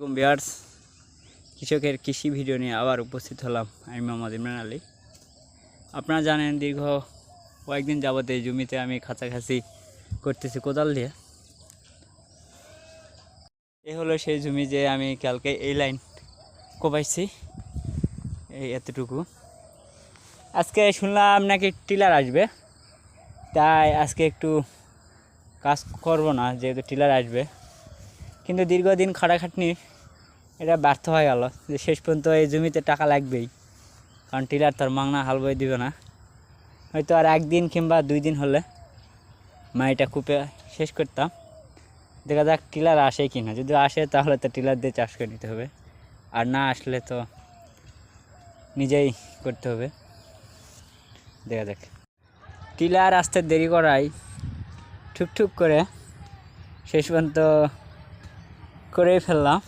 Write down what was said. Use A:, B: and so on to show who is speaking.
A: Viewers, কৃষকের কৃষি video নিয়ে আবার উপস্থিত হলাম। আমি মোহাম্মদ ইমরান আলী। আপনারা জানেন দীর্ঘ কয়েকদিন যাবত এই জমিতে আমি খাঁচাখাচি করতেছি কোদাল দিয়ে। এ হলো সেই জমি যে আমি কালকে এই লাইন কোপাইছি, এই এতটুকু। আজকে শুনলাম নাকি টিলার আসবে, তাই আজকে একটু কাজ করব না, যেহেতু টিলার আসবে। কিন্তু দীর্ঘদিন খাটাখাটনি এটা ব্যর্থ হয়ে গেল যে শেষ পর্যন্ত এই জমিতে টাকা লাগবেই, কারণ টিলার তার মাংনা হাল বয়ে দিবে না। হয়তো আর একদিন কিংবা 2 দিন হলে মাটিটা কুপে শেষ করতাম। দেখা যাক টিলার আসে কি না। যদি আসে তাহলে তো টিলার দিয়ে চাষ করে নিতে হবে, আর না আসলে তো নিজেই করতে হবে। দেখা যাক। টিলার আসতে দেরি করাই ঠুকঠুক করে শেষ পর্যন্ত করেই ফেললাম।